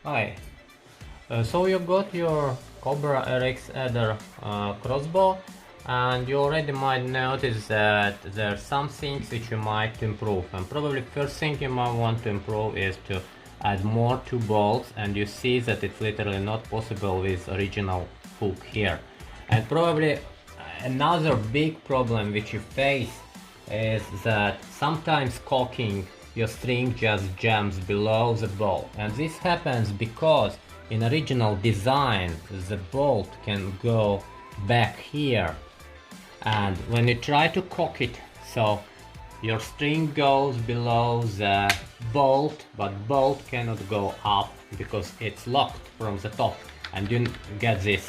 Hi. So you got your Cobra RX Adder crossbow, and you already might notice that there are some things which you might improve. And probably first thing you might want to improve is to add more 2 bolts, and you see that it's literally not possible with original hook here. And probably another big problem which you face is that sometimes cocking your string just jams below the bolt, and this happens because in original design the bolt can go back here, and when you try to cock it, so your string goes below the bolt, but bolt cannot go up because it's locked from the top, and you get this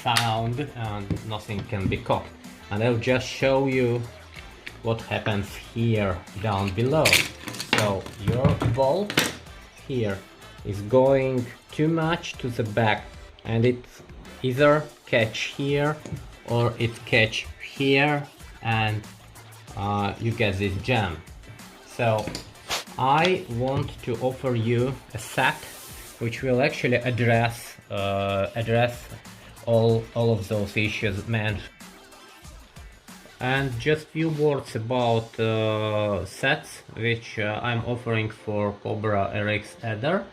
sound and nothing can be cocked. And I'll just show you what happens here down below. So your bolt here is going too much to the back, and it either catch here or it catch here, and you get this jam. So I want to offer you a set which will actually address all of those issues, man. And just few words about sets which I'm offering for Cobra RX Adder.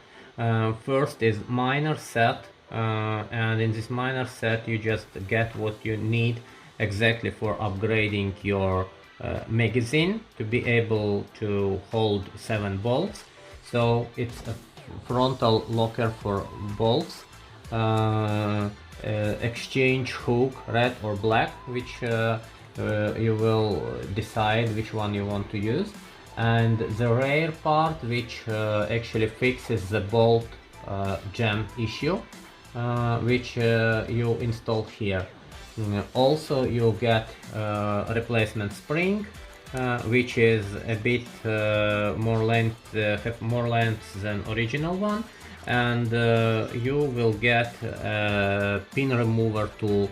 First is minor set, and in this minor set you just get what you need exactly for upgrading your magazine to be able to hold 7 bolts. So it's a frontal locker for bolts, exchange hook, red or black, which you will decide which one you want to use, and the rear part which actually fixes the bolt jam issue, which you install here. Also you get a replacement spring, which is a bit more length, have more length than original one, and you will get a pin remover tool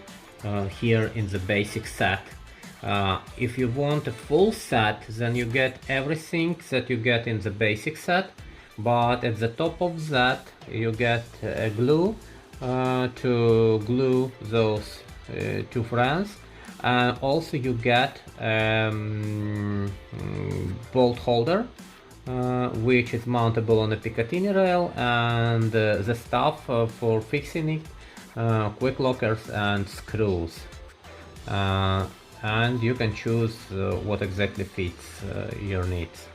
here in the basic set. If you want a full set, then you get everything that you get in the basic set, but at the top of that you get a glue to glue those 2 friends, and also you get bolt holder which is mountable on a Picatinny rail, and the stuff for fixing it, quick lockers and screws. And you can choose what exactly fits your needs.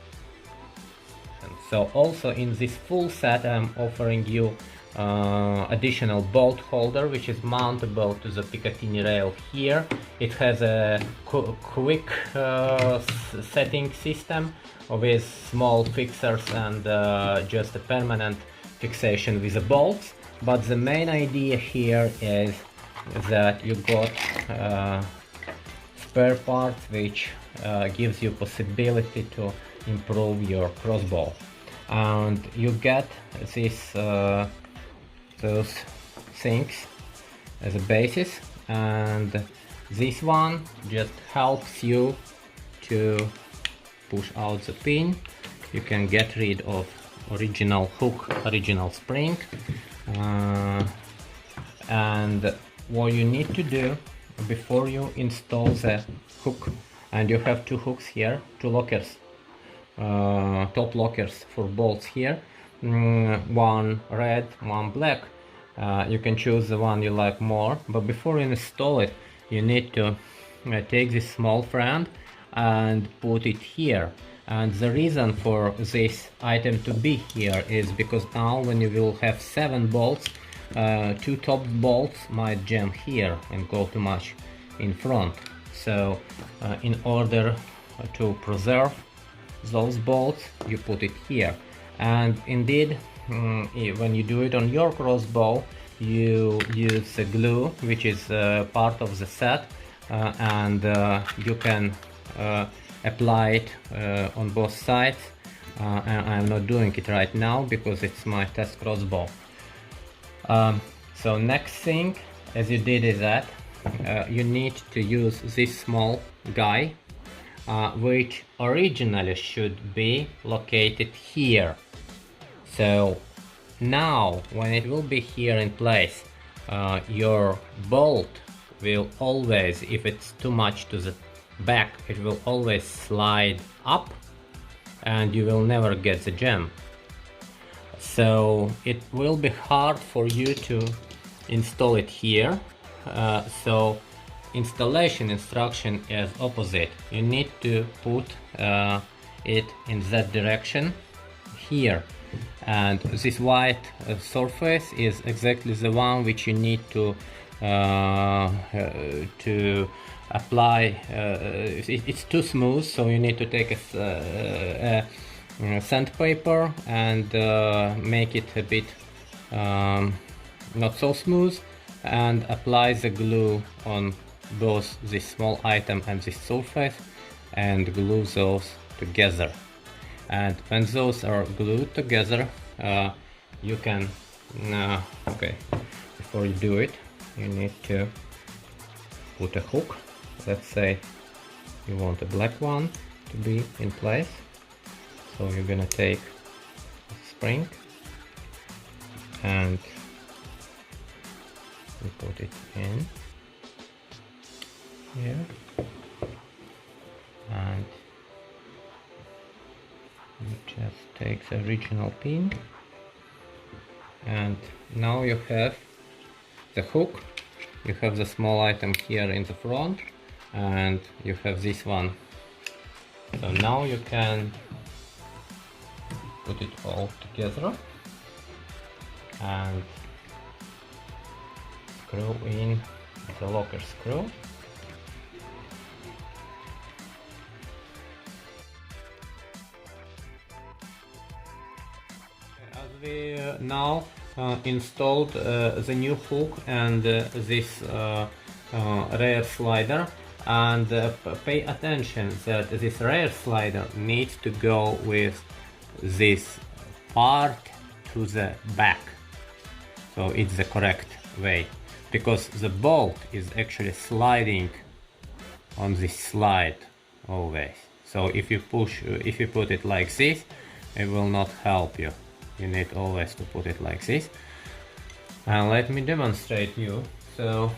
And so also in this full set I'm offering you additional bolt holder which is mountable to the Picatinny rail here. It has a quick setting system with small fixers and just a permanent fixation with the bolts, but the main idea here is that you got spare parts which gives you possibility to improve your crossbow, and you get this those things as a basis, and this one just helps you to push out the pin. You can get rid of original hook, original spring, and what you need to do before you install the hook, and you have 2 hooks here, 2 lockers, top lockers for bolts here, one red, one black. You can choose the one you like more, but before you install it you need to take this small friend and put it here. And the reason for this item to be here is because now when you will have 7 bolts, 2 top bolts might jam here and go too much in front. So in order to preserve those bolts you put it here. And indeed when you do it on your crossbow you use the glue which is part of the set, and you can apply it on both sides, and I'm not doing it right now because it's my test crossbow. So next thing as you did is that you need to use this small guy which originally should be located here. So now when it will be here in place, your bolt will always, if it's too much to the back, it will always slide up and you will never get the jam. So it will be hard for you to install it here. So installation instruction is opposite. You need to put it in that direction here, and this white surface is exactly the one which you need to apply. It's too smooth, so you need to take a sandpaper and make it a bit not so smooth, and apply the glue on both this small item and this surface and glue those together. And when those are glued together, you can okay, before you do it, you need to put a hook. Let's say you want a black one to be in place, so you're gonna take a spring and you put it in here, and you just take the original pin, and now you have the hook, you have the small item here in the front, and you have this one. So now you can put it all together and screw in the locker screw. As we now installed the new hook and this rear slider, and pay attention that this rear slider needs to go with this part to the back, so it's the correct way, because the bolt is actually sliding on this slide always. So if you put it like this, it will not help you. You need always to put it like this. And let me demonstrate you. So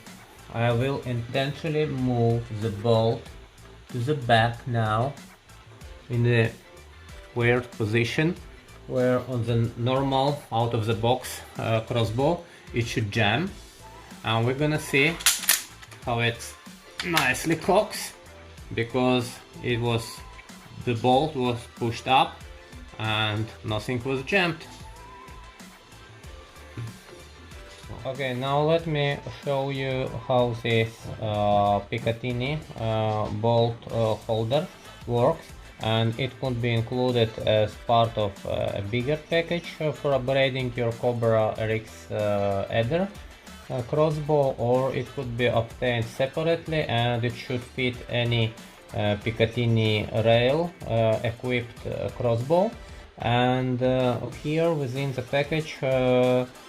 I will intentionally move the bolt to the back now in a weird position, where on the normal out of the box crossbow it should jam, and we're gonna see how it nicely cocks, because the bolt was pushed up and nothing was jammed. Okay, now let me show you how this Picatinny bolt holder works, and it could be included as part of a bigger package for upgrading your Cobra RX Adder crossbow, or it could be obtained separately, and it should fit any Picatinny rail equipped crossbow. And here within the package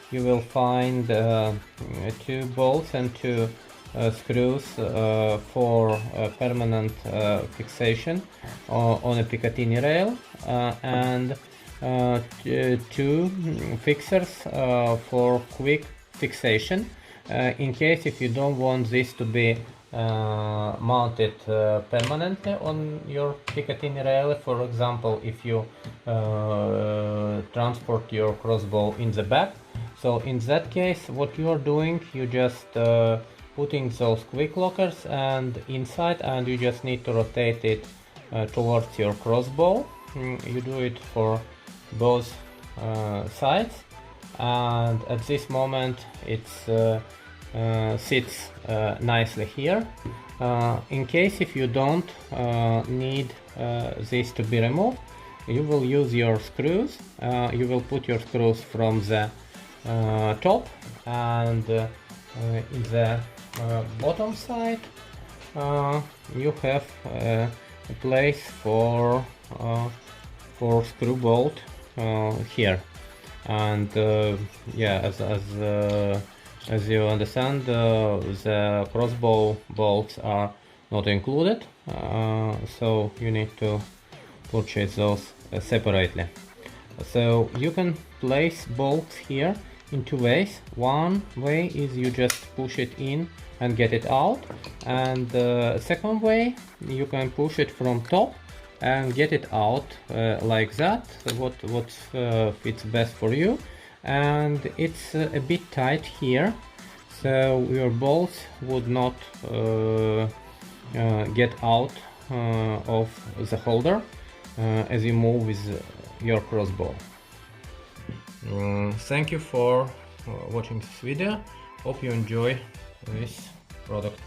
you will find 2 bolts and 2 screws for permanent fixation on a Picatinny rail, and 2 fixers for quick fixation, in case if you don't want this to be mounted permanently on your Picatinny rail. For example, if you transport your crossbow in the back, so in that case what you are doing, you just putting those quick lockers and inside, and you just need to rotate it towards your crossbow. You do it for both sides, and at this moment it sits nicely here. In case if you don't need this to be removed, you will use your screws. You will put your screws from the top, and in the bottom side you have a place for screw bolt here. And yeah, as you understand, the crossbow bolts are not included, so you need to purchase those separately. So you can place bolts here in two ways. One way is you just push it in and get it out, and the second way you can push it from top and get it out like that. What fits best for you, and it's a bit tight here, so your bolts would not get out of the holder as you move with your crossbow. Thank you for watching this video. Hope you enjoy this product.